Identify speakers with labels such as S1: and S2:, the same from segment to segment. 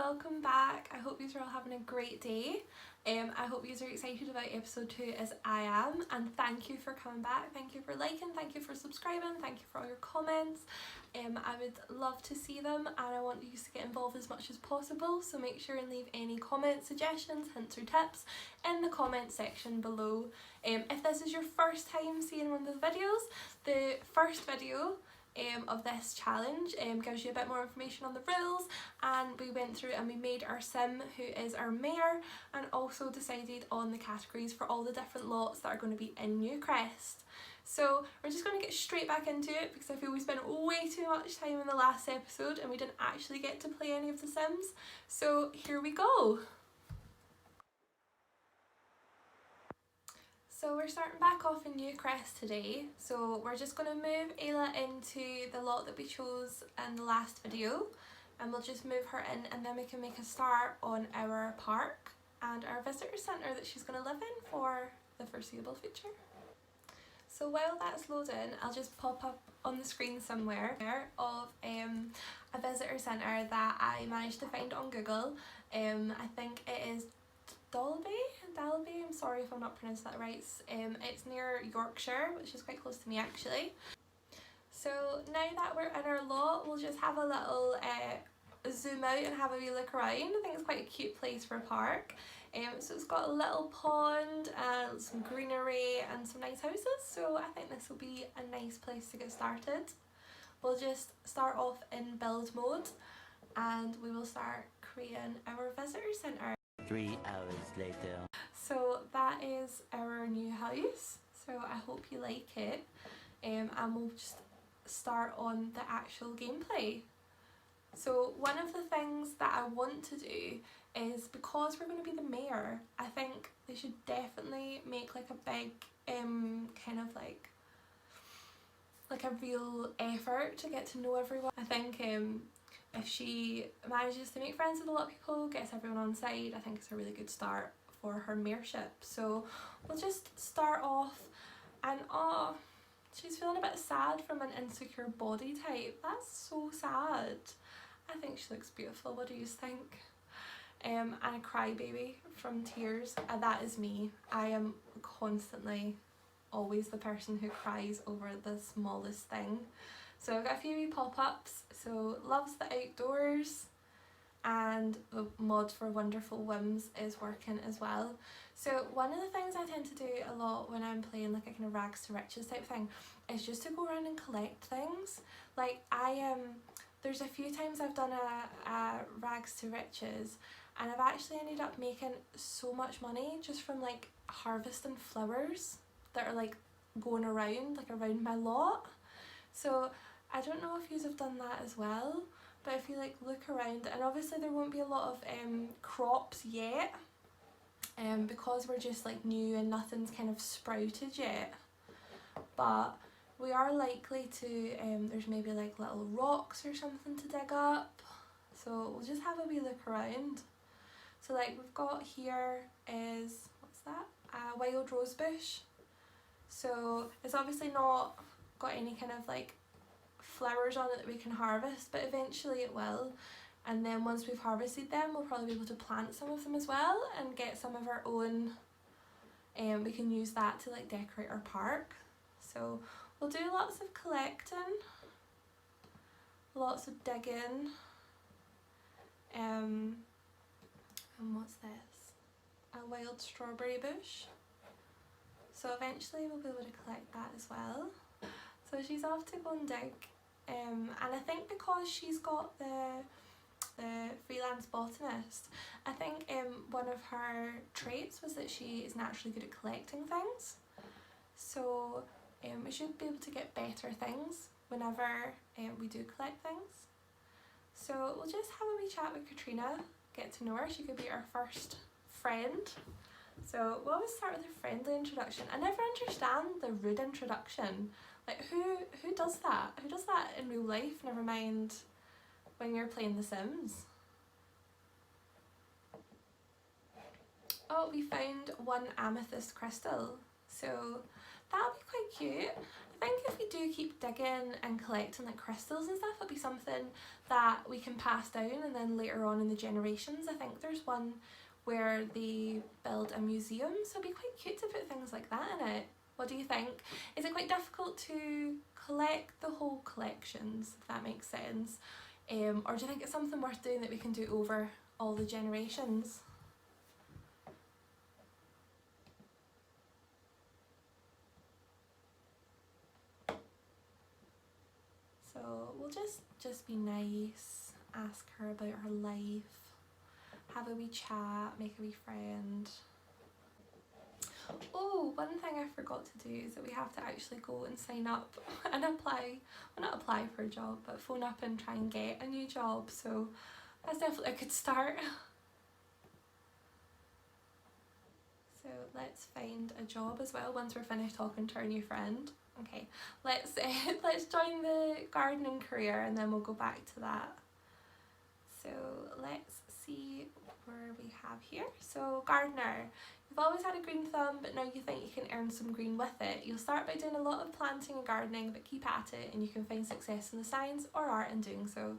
S1: welcome back. I hope you are all having a great day. I hope you are excited about episode 2 as I am, and thank you for coming back, thank you for liking, thank you for subscribing, thank you for all your comments. I would love to see them and I want you to get involved as much as possible, so make sure and leave any comments, suggestions, hints or tips in the comment section below. If this is your first time seeing one of the videos, the first video of this challenge gives you a bit more information on the rules, and we went through and we made our sim who is our mayor, and also decided on the categories for all the different lots that are going to be in Newcrest. So we're just going to get straight back into it because I feel we spent way too much time in the last episode and we didn't actually get to play any of the sims. So here we go. So we're starting back off in Newcrest today, so we're just going to move Ayla into the lot that we chose in the last video, and we'll just move her in and then we can make a start on our park and our visitor centre that she's going to live in for the foreseeable future. So while that's loading, I'll just pop up on the screen somewhere of a visitor centre that I managed to find on Google. I think it is Dalby, I'm sorry if I'm not pronouncing that right. It's near Yorkshire, which is quite close to me actually. So now that we're in our lot, we'll just have a little zoom out and have a wee look around. I think it's quite a cute place for a park. So it's got a little pond and some greenery and some nice houses, so I think this will be a nice place to get started. We'll just start off in build mode and we will start creating our visitor centre.
S2: 3 hours later.
S1: So that is our new house, so I hope you like it, and we'll just start on the actual gameplay. So one of the things that I want to do is, because we're going to be the mayor, I think they should definitely make like a big kind of like a real effort to get to know everyone. I think if she manages to make friends with a lot of people, gets everyone on side, I think it's a really good start for her mayorship. So we'll just start off, and oh, she's feeling a bit sad from an insecure body type. That's so sad. I think she looks beautiful. What do you think? And a crybaby from tears. That is me. I am constantly always the person who cries over the smallest thing. So I've got a few wee pop-ups. So loves the outdoors, and the mod for Wonderful Whims is working as well. So one of the things I tend to do a lot when I'm playing like a kind of rags to riches type thing is just to go around and collect things. Like there's a few times I've done a rags to riches and I've actually ended up making so much money just from like harvesting flowers that are like going around, like around my lot. So I don't know if you have done that as well, but if you like look around, and obviously there won't be a lot of crops yet, because we're just like new and nothing's kind of sprouted yet, but we are likely to, there's maybe like little rocks or something to dig up, so we'll just have a wee look around. So like we've got here is, what's that, a wild rose bush. So it's obviously not got any kind of like flowers on it that we can harvest, but eventually it will, and then once we've harvested them we'll probably be able to plant some of them as well and get some of our own, and we can use that to like decorate our park. So we'll do lots of collecting, lots of digging, and what's this, a wild strawberry bush, so eventually we'll be able to collect that as well. So she's off to go and dig, and I think because she's got the freelance botanist, I think one of her traits was that she is naturally good at collecting things, so we should be able to get better things whenever we do collect things. So we'll just have a wee chat with Katrina, get to know her. She could be our first friend. So we'll always start with a friendly introduction. I never understand the rude introduction. Like who does that? Who does that in real life, never mind when you're playing The Sims? Oh, we found one amethyst crystal, so that'll be quite cute. I think if we do keep digging and collecting like crystals and stuff, it'll be something that we can pass down, and then later on in the generations, I think there's one where they build a museum, so it'd be quite cute to put things like that in it. What do you think? Is it quite difficult to collect the whole collections, if that makes sense? Or do you think it's something worth doing that we can do over all the generations? So we'll just be nice, ask her about her life, have a wee chat, make a wee friend. Oh, one thing I forgot to do is that we have to actually go and sign up and apply, well not apply for a job, but phone up and try and get a new job, so that's definitely a good start. So let's find a job as well once we're finished talking to our new friend. Okay, let's join the gardening career and then we'll go back to that. So let's see where we have here. So gardener, you've always had a green thumb, but now you think you can earn some green with it. You'll start by doing a lot of planting and gardening, but keep at it and you can find success in the science or art in doing so.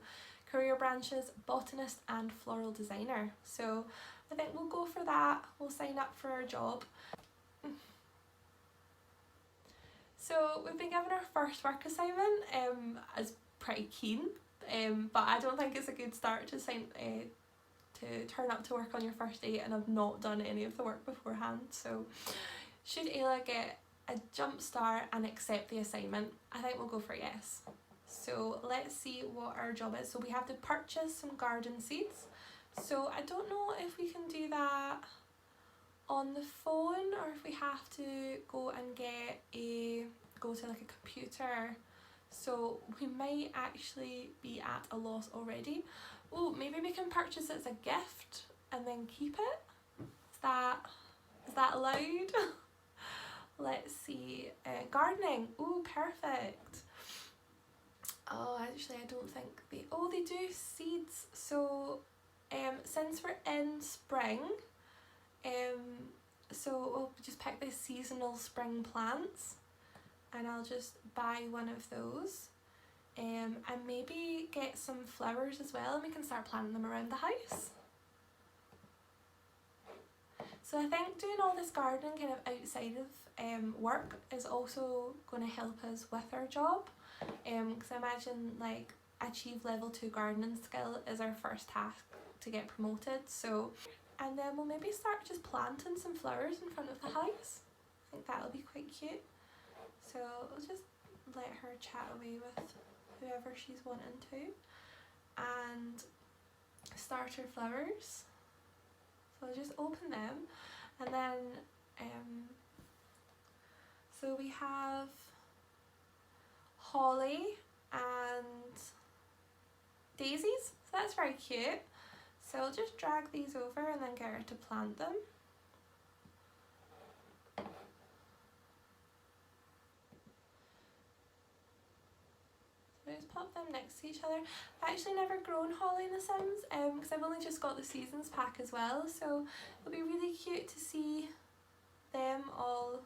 S1: Career branches, botanist and floral designer. So I think we'll go for that. We'll sign up for a job. So we've been given our first work assignment. I was pretty keen, but I don't think it's a good start to turn up to work on your first day and I've not done any of the work beforehand. So should Ayla get a jump start and accept the assignment? I think we'll go for yes. So let's see what our job is. So we have to purchase some garden seeds. So I don't know if we can do that on the phone or if we have to go and go to like a computer. So we might actually be at a loss already. Oh, maybe we can purchase it as a gift and then keep it. Is that allowed? Let's see. Gardening. Oh, perfect. Oh, actually I don't think they do seeds. So since we're in spring, so we'll just pick the seasonal spring plants and I'll just buy one of those, and maybe get some flowers as well and we can start planting them around the house. So I think doing all this gardening kind of outside of work is also going to help us with our job, because I imagine like achieve level 2 gardening skill is our first task to get promoted. So, and then we'll maybe start just planting some flowers in front of the house. I think that'll be quite cute. So we'll just let her chat away with whoever she's wanting to and start her flowers. So I'll just open them, and then so we have holly and daisies, so that's very cute. So I'll just drag these over and then get her to plant them. So just pop them next to each other. I've actually never grown holly in The Sims, because I've only just got the seasons pack as well, so it'll be really cute to see them all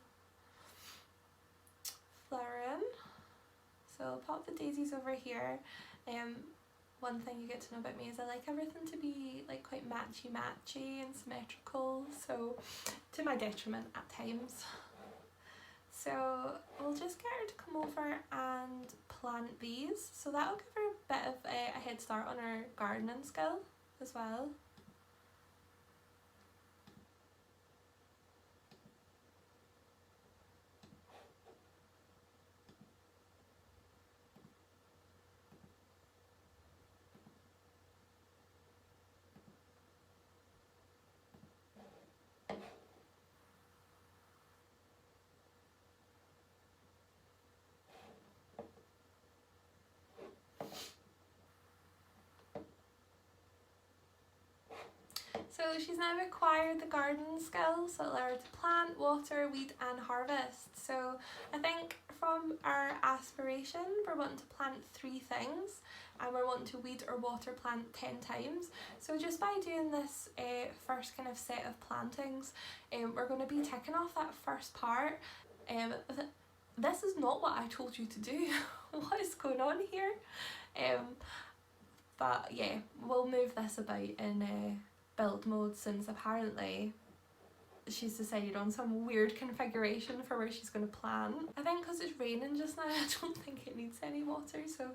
S1: flowering. So I'll pop the daisies over here. One thing you get to know about me is I like everything to be like quite matchy and symmetrical, so to my detriment at times. So we'll just get her to come over and plant these, so that'll give her a bit of a head start on her gardening skill as well. So she's now acquired the garden skills that allow her to plant, water, weed and harvest. So I think from our aspiration we're wanting to plant 3 things and we're wanting to weed or water plant 10 times. So just by doing this first kind of set of plantings, we're going to be ticking off that first part. this is not what I told you to do. What is going on here? But yeah, we'll move this about in build mode, since apparently she's decided on some weird configuration for where she's going to plant. I think because it's raining just now, I don't think it needs any water, so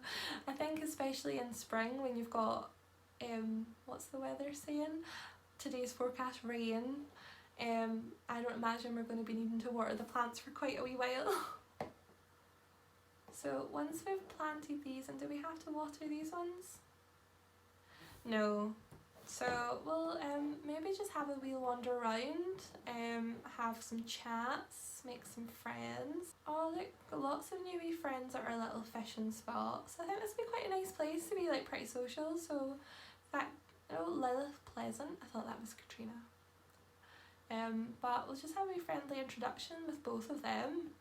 S1: I think especially in spring when you've got, what's the weather saying? Today's forecast rain. I don't imagine we're going to be needing to water the plants for quite a wee while. So once we've planted these, and do we have to water these ones? No. So we'll maybe just have a wee wander around, have some chats, make some friends. Oh look, lots of new wee friends at our little fishing spot. So I think this would be quite a nice place to be like pretty social. So that, oh, Lilith Pleasant, I thought that was Katrina. But we'll just have a wee friendly introduction with both of them.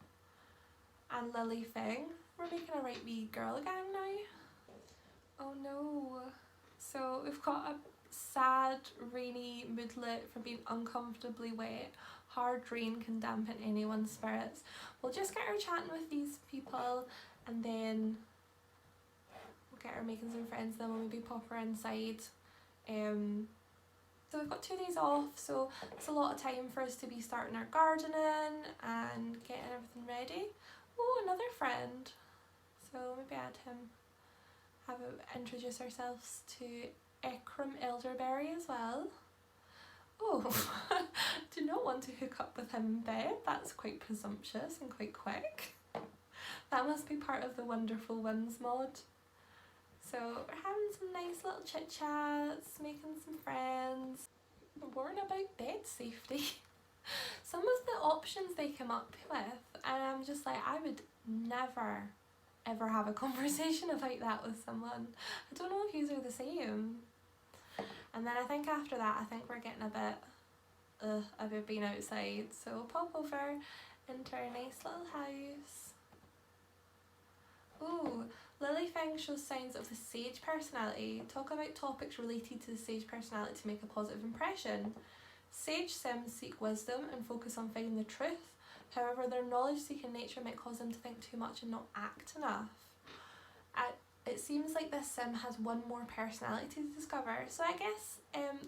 S1: And Lily Fing. We're making a right wee girl gang now. Oh no. So we've got a sad, rainy moodlet from being uncomfortably wet. Hard rain can dampen anyone's spirits. We'll just get her chatting with these people, and then we'll get her making some friends, then we'll maybe pop her inside. So we've got 2 days off, so it's a lot of time for us to be starting our gardening and getting everything ready. Oh, another friend. So maybe add him. Introduce ourselves to Ekram Elderberry as well. Oh, do not want to hook up with him in bed. That's quite presumptuous and quite quick. That must be part of the Wonderful Winds mod. So we're having some nice little chit chats, making some friends, worrying about bed safety. Some of the options they come up with, and I'm just like, I would never ever have a conversation about that with someone. I don't know if yous are the same. And then I think after that, I think we're getting a bit about being outside. So we'll pop over into our nice little house. Ooh, Lily Feng shows signs of the sage personality. Talk about topics related to the sage personality to make a positive impression. Sage Sims seek wisdom and focus on finding the truth. However, their knowledge-seeking nature might cause them to think too much and not act enough. It seems like this sim has one more personality to discover. So I guess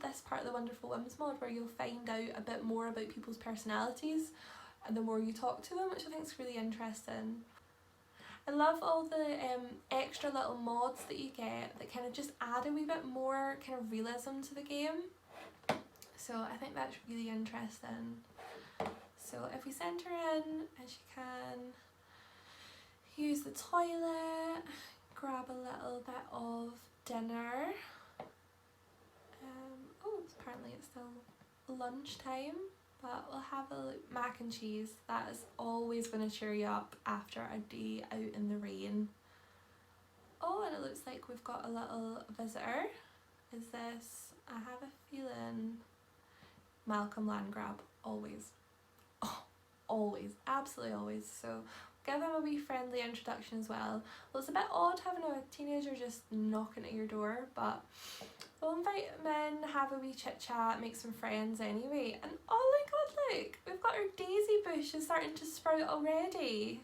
S1: this part of the Wonderful Whims mod, where you'll find out a bit more about people's personalities and the more you talk to them, which I think is really interesting. I love all the extra little mods that you get that kind of just add a wee bit more kind of realism to the game. So I think that's really interesting. So if we send her in, and she can use the toilet, grab a little bit of dinner. Oh, apparently it's still lunchtime, but we'll have a mac and cheese. That is always going to cheer you up after a day out in the rain. Oh, and it looks like we've got a little visitor. Is this, I have a feeling, Malcolm Landgrab, always. Oh, always, absolutely always. So give them a wee friendly introduction as well. Well, it's a bit odd having a teenager just knocking at your door, but we'll invite them in, have a wee chit chat, make some friends anyway. And oh my god, look, we've got our daisy bush is starting to sprout already.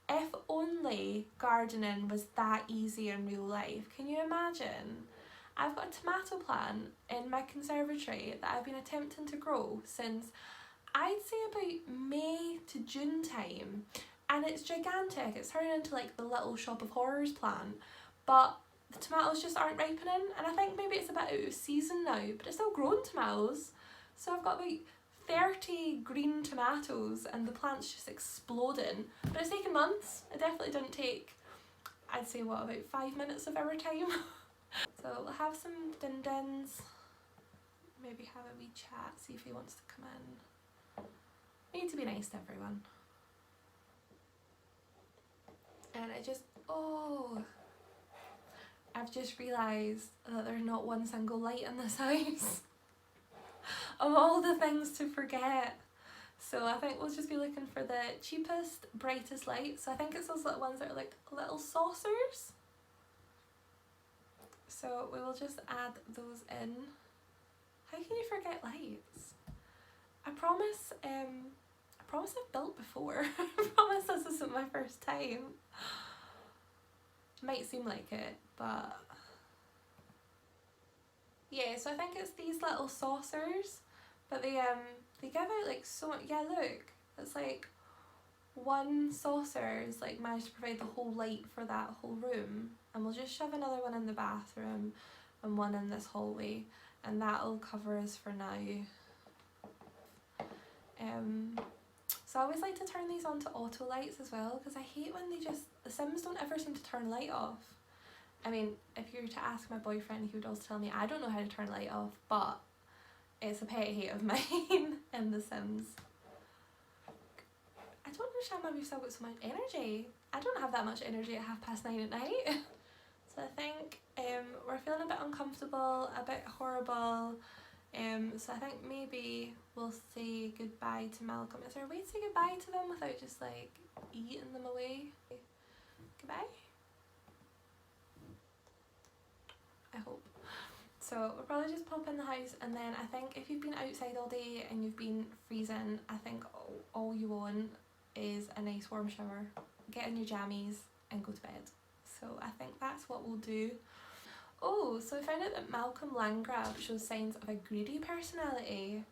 S1: If only gardening was that easy in real life. Can you imagine? I've got a tomato plant in my conservatory that I've been attempting to grow since I'd say about May to June time, and it's gigantic. It's turning into like the little Shop of Horrors plant, but the tomatoes just aren't ripening, and I think maybe it's a bit out of season now, but it's still growing tomatoes. So I've got about 30 green tomatoes and the plant's just exploding, but it's taken months. It definitely didn't take, I'd say, what, about 5 minutes of our time. So we'll have some din-dins, maybe have a wee chat, see if he wants to come in. Need to be nice to everyone. And I just, oh, I've just realised that there's not one single light in this house. Of all the things to forget. So I think we'll just be looking for the cheapest, brightest light. So I think it's those little ones that are like little saucers. So we will just add those in. How can you forget lights? I promise I've built before. I promise isn't my first time. Might seem like it, but yeah, so I think it's these little saucers, but they give out like so much. Yeah, look, it's like one saucer is like managed to provide the whole light for that whole room, and we'll just shove another one in the bathroom and one in this hallway, and that'll cover us for now. So I always like to turn these on to auto lights as well, because I hate when the Sims don't ever seem to turn a light off. I mean, if you were to ask my boyfriend, he would also tell me I don't know how to turn a light off, but it's a pet hate of mine in The Sims. I don't understand why we've still got so much energy. I don't have that much energy at 9:30 at night. So I think we're feeling a bit uncomfortable, a bit horrible. So I think maybe we'll say goodbye to Malcolm. Is there a way to say goodbye to them without just like eating them away? Goodbye? I hope. So we'll probably just pop in the house, and then I think if you've been outside all day and you've been freezing, I think all you want is a nice warm shower, get in your jammies and go to bed. So I think that's what we'll do. Oh, so I found out that Malcolm Landgrab shows signs of a greedy personality.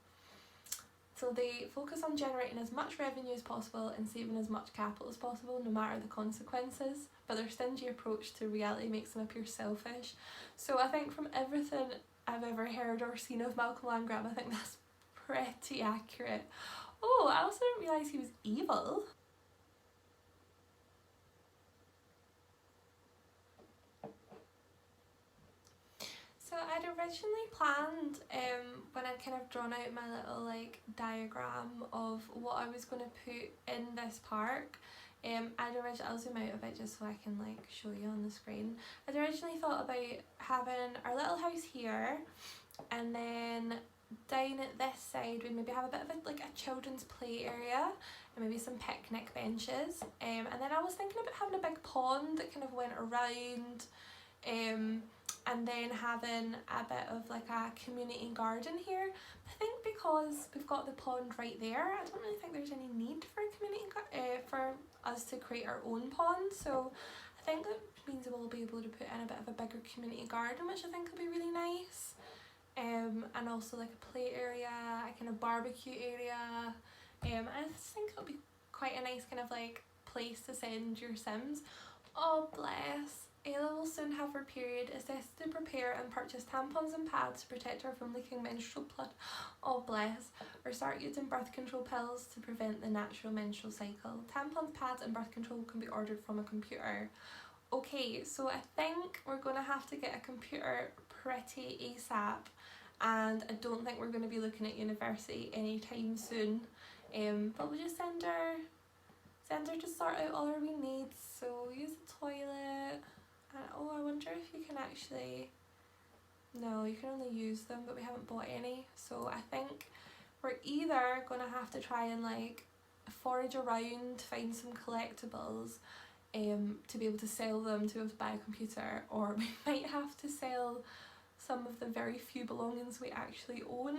S1: So they focus on generating as much revenue as possible and saving as much capital as possible, no matter the consequences, but their stingy approach to reality makes them appear selfish. So I think from everything I've ever heard or seen of Malcolm Landgrab, I think that's pretty accurate. Oh, I also didn't realise he was evil. So I'd originally planned, when I'd kind of drawn out my little like diagram of what I was going to put in this park, I'll zoom out a bit just so I can like show you on the screen. I'd originally thought about having our little house here, and then down at this side we maybe have a bit of like a children's play area and maybe some picnic benches, and then I was thinking about having a big pond that kind of went around, and then having a bit of like a community garden here. I think because we've got the pond right there, I don't really think there's any need for a community for us to create our own pond. So I think that means we'll be able to put in a bit of a bigger community garden, which I think will be really nice. And also like a play area, a kind of barbecue area. I just think it'll be quite a nice kind of like place to send your Sims. Oh bless. Ayla will soon have her period. Assess to prepare and purchase tampons and pads to protect her from leaking menstrual blood. Oh bless. Or start using birth control pills to prevent the natural menstrual cycle. Tampons, pads and birth control can be ordered from a computer. Okay, so I think we're going to have to get a computer pretty ASAP, and I don't think we're going to be looking at university anytime soon. But we'll just send her to sort out all our wee needs. So use the toilet. Oh, I wonder if you can actually... No, you can only use them, but we haven't bought any. So I think we're either going to have to try and like forage around, find some collectibles to be able to sell them, to be able to buy a computer, or we might have to sell some of the very few belongings we actually own.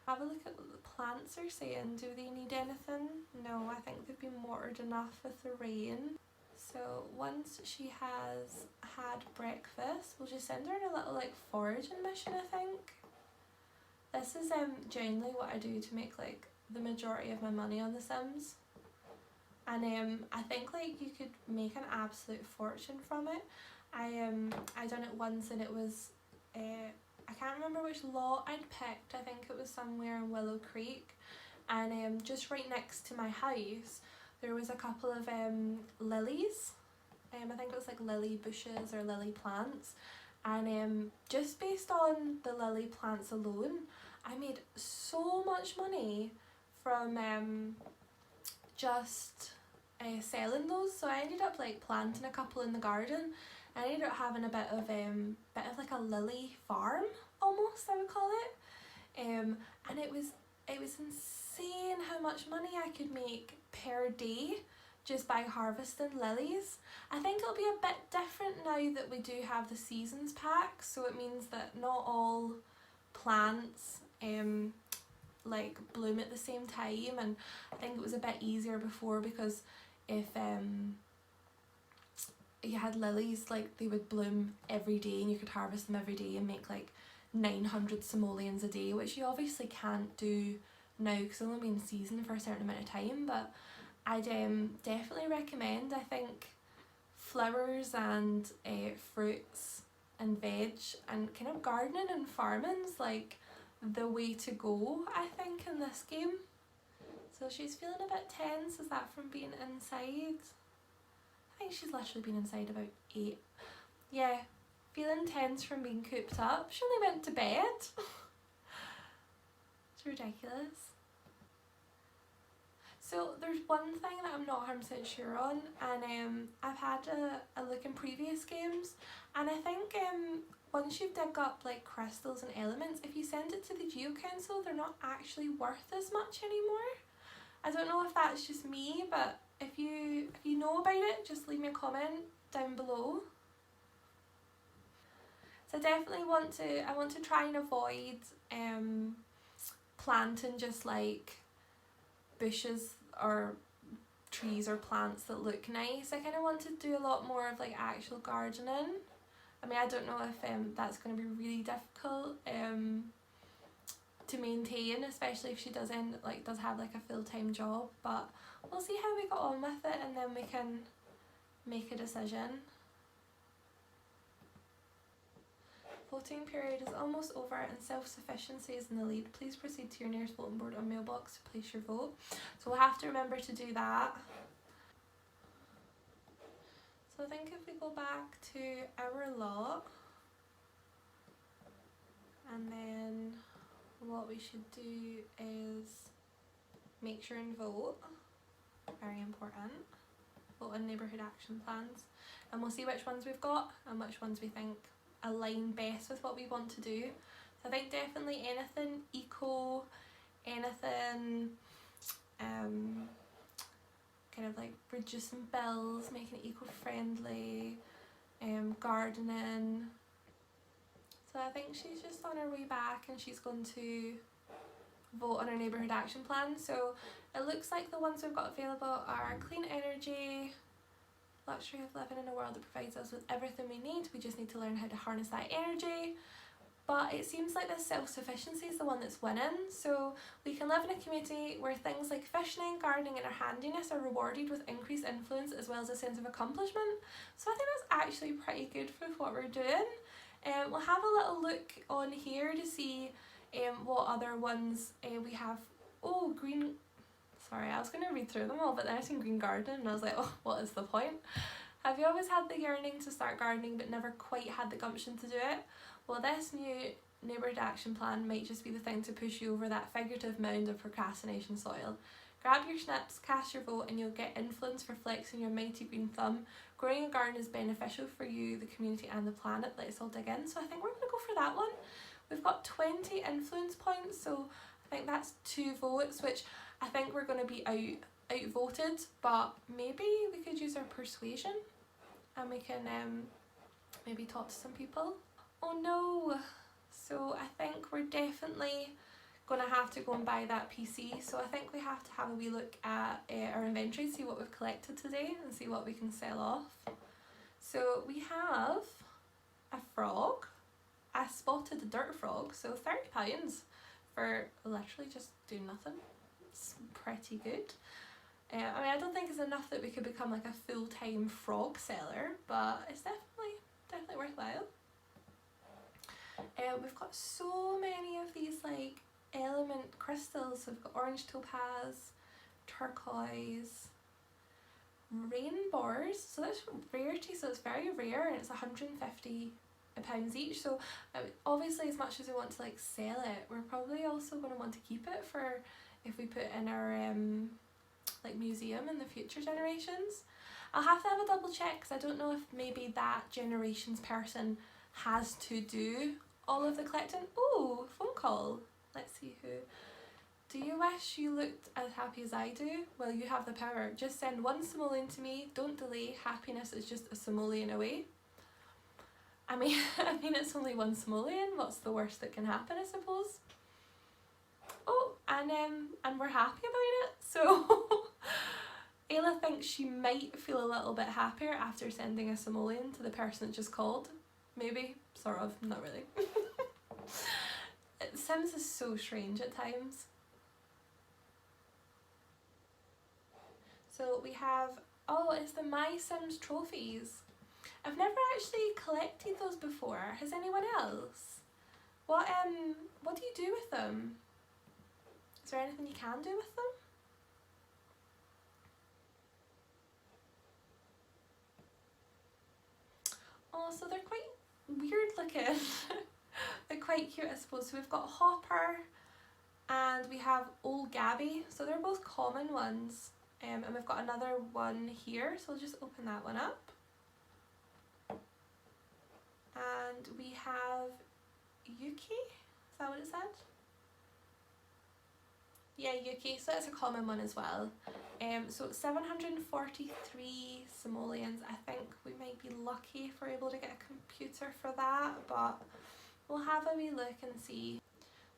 S1: Have a look at what the plants are saying. Do they need anything? No, I think they've been watered enough with the rain. So once she has had breakfast, we'll just send her on a little like foraging mission, I think. This is generally what I do to make like the majority of my money on The Sims. And I think like you could make an absolute fortune from it. I done it once, and it was I can't remember which lot I'd picked. I think it was somewhere in Willow Creek, and just right next to my house there was a couple of lilies. I think it was like lily bushes or lily plants, and just based on the lily plants alone I made so much money from just selling those. So I ended up like planting a couple in the garden. I ended up having a bit of like a lily farm almost, I would call it. And it was insane how much money I could make per day just by harvesting lilies. I think it'll be a bit different now that we do have the seasons pack, so it means that not all plants like bloom at the same time, and I think it was a bit easier before because if you had lilies, like they would bloom every day and you could harvest them every day and make like 900 simoleons a day, which you obviously can't do now because they'll only be in season for a certain amount of time. But I'd definitely recommend, I think, flowers and fruits and veg and kind of gardening and farming's like the way to go, I think, in this game. So she's feeling a bit tense. Is that from being inside? I think she's literally been inside about 8. Yeah, feeling tense from being cooped up. She only went to bed. It's ridiculous. So there's one thing that I'm not 100% sure on, and I've had a look in previous games, and I think once you dig up like crystals and elements, if you send it to the Geo Council, they're not actually worth as much anymore. I don't know if that's just me, but if you know about it, just leave me a comment down below. So I definitely want to try and avoid planting just like bushes or trees or plants that look nice. I kind of want to do a lot more of like actual gardening. I mean, I don't know if that's going to be really difficult to maintain, especially if she does have like a full-time job, but we'll see how we get on with it and then we can make a decision. Voting period is almost over and self-sufficiency is in the lead. Please proceed to your nearest voting board or mailbox to place your vote. So we'll have to remember to do that. So I think if we go back to our lot, and then what we should do is make sure and vote. Very important. Vote on neighbourhood action plans. And we'll see which ones we've got and which ones we think align best with what we want to do. So I think definitely anything eco, anything kind of like reducing bills, making it eco-friendly, gardening. So I think she's just on her way back and she's going to vote on our neighbourhood action plan. So it looks like the ones we've got available are clean energy, luxury of living in a world that provides us with everything we need. We just need to learn how to harness that energy. But it seems like this self-sufficiency is the one that's winning. So we can live in a community where things like fishing, gardening and our handiness are rewarded with increased influence as well as a sense of accomplishment. So I think that's actually pretty good for what we're doing. We'll have a little look on here to see what other ones we have. Oh, green. Sorry, I was going to read through them all, but then I seen green gardening and I was like, oh, what is the point? Have you always had the yearning to start gardening but never quite had the gumption to do it? Well, this new neighbourhood action plan might just be the thing to push you over that figurative mound of procrastination soil. Grab your snips, cast your vote and you'll get influence for flexing your mighty green thumb. Growing a garden is beneficial for you, the community and the planet. Let's all dig in. So I think we're going to go for that one. We've got 20 influence points, so I think that's 2 votes, which I think we're going to be outvoted, but maybe we could use our persuasion and we can maybe talk to some people. Oh no! So I think we're definitely going to have to go and buy that PC, so I think we have to have a wee look at our inventory, see what we've collected today and see what we can sell off. So we have a frog. I spotted a dirt frog, so £30 for literally just doing nothing. It's pretty good. I mean, I don't think it's enough that we could become like a full-time frog seller, but it's definitely worthwhile. We've got so many of these like element crystals. So we've got orange topaz, turquoise, rainbows. So that's rarity, so it's very rare and it's £150 each. So obviously, as much as we want to like sell it, we're probably also going to want to keep it for if we put in our like museum in the future generations. I'll have to have a double check because I don't know if maybe that generation's person has to do all of the collecting. Oh, phone call. Let's see who. Do you wish you looked as happy as I do? Well, you have the power. Just send 1 simoleon to me. Don't delay. Happiness is just a simoleon away. I mean, it's only 1 simoleon. What's the worst that can happen, I suppose? Oh, and we're happy about it. So Ayla thinks she might feel a little bit happier after sending a simoleon to the person that just called. Maybe, sort of, not really. Sims is so strange at times. So we have, oh, it's the My Sims trophies. I've never actually collected those before. Has anyone else? What do you do with them? Is there anything you can do with them? Oh, so they're quite weird looking. They're quite cute, I suppose. So we've got Hopper and we have Old Gabby. So they're both common ones. And we've got another one here, so we'll just open that one up. And we have Yuki, is that what it said? Yeah, Yuki, so that's a common one as well. So 743 simoleons. I think we might be lucky if we're able to get a computer for that, but we'll have a wee look and see.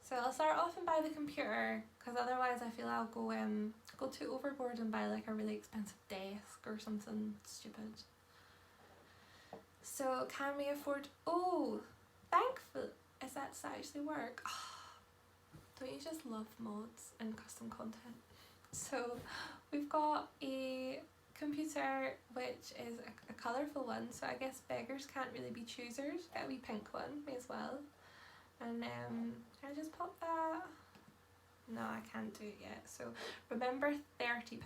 S1: So I'll start off and buy the computer, because otherwise I feel I'll go too overboard and buy like a really expensive desk or something stupid. So can we afford, oh, thankful, is that does that actually work? Don't you just love mods and custom content? So we've got a computer which is a colourful one, so I guess beggars can't really be choosers. Get a wee pink one, may as well. And can I just pop that? No, I can't do it yet. So remember £40.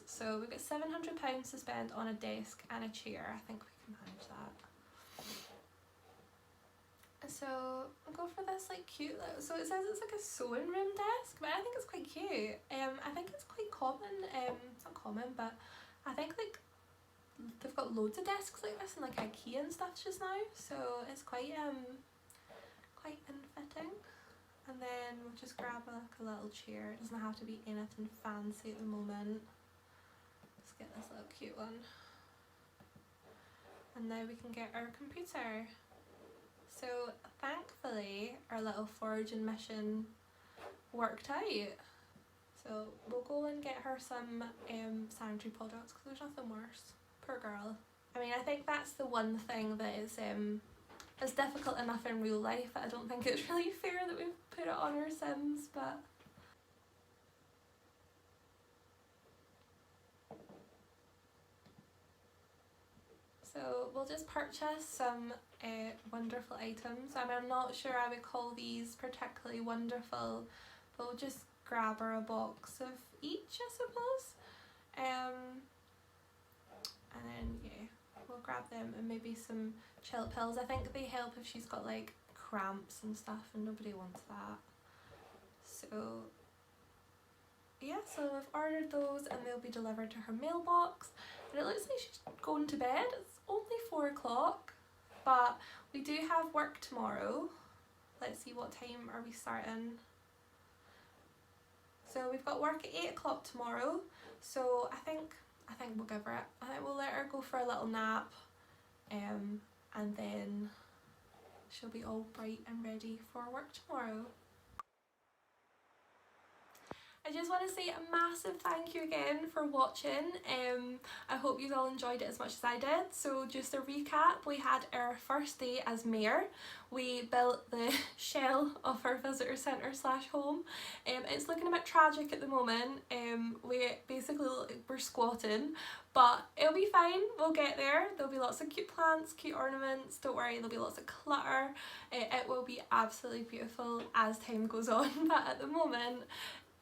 S1: So we've got £700 to spend on a desk and a chair. I think we can manage that. So I'll go for this like cute little, so it says it's like a sewing room desk, but I think it's quite cute. I think it's quite common, it's not common, but I think like they've got loads of desks like this and like IKEA and stuff just now, so it's quite in-fitting. And then we'll just grab like a little chair. It doesn't have to be anything fancy at the moment. Let's get this little cute one. And now we can get our computer. So thankfully our little foraging mission worked out. So we'll go and get her some sanitary products, because there's nothing worse. Poor girl. I mean, I think that's the one thing that is it's difficult enough in real life. I don't think it's really fair that we've put it on our Sims, but so we'll just purchase some wonderful items. I mean, I'm not sure I would call these particularly wonderful, but we'll just grab her a box of each, I suppose. And then yeah, we'll grab them, and maybe some chill pills. I think they help if she's got like cramps and stuff, and nobody wants that. So yeah, so we've ordered those and they'll be delivered to her mailbox. And it looks like she's going to bed. It's only 4 o'clock, but we do have work tomorrow. Let's see, what time are we starting? So we've got work at 8 o'clock tomorrow, so I think we'll give her it. I think we'll let her go for a little nap, and then she'll be all bright and ready for work tomorrow. I just want to say a massive thank you again for watching. I hope you all enjoyed it as much as I did. So just a recap, we had our first day as mayor. We built the shell of our visitor centre / home. It's looking a bit tragic at the moment. We're squatting, but it'll be fine. We'll get there. There'll be lots of cute plants, cute ornaments. Don't worry, there'll be lots of clutter. It will be absolutely beautiful as time goes on, but at the moment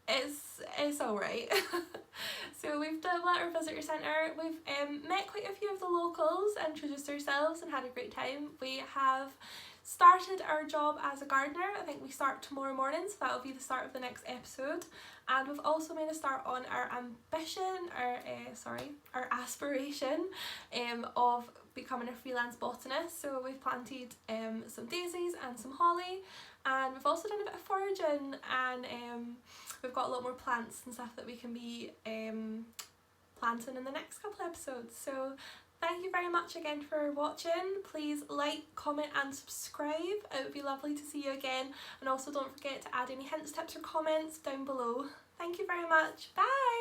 S1: it's alright. So we've done our visitor centre. We've met quite a few of the locals, introduced ourselves and had a great time. We have started our job as a gardener. I think we start tomorrow morning, so that'll be the start of the next episode. And we've also made a start on our ambition, our aspiration of becoming a freelance botanist. So we've planted some daisies and some holly, and we've also done a bit of foraging, and we've got a lot more plants and stuff that we can be planting in the next couple episodes. So thank you very much again for watching. Please like, comment and subscribe. It would be lovely to see you again, and also don't forget to add any hints, tips or comments down below. Thank you very much. Bye!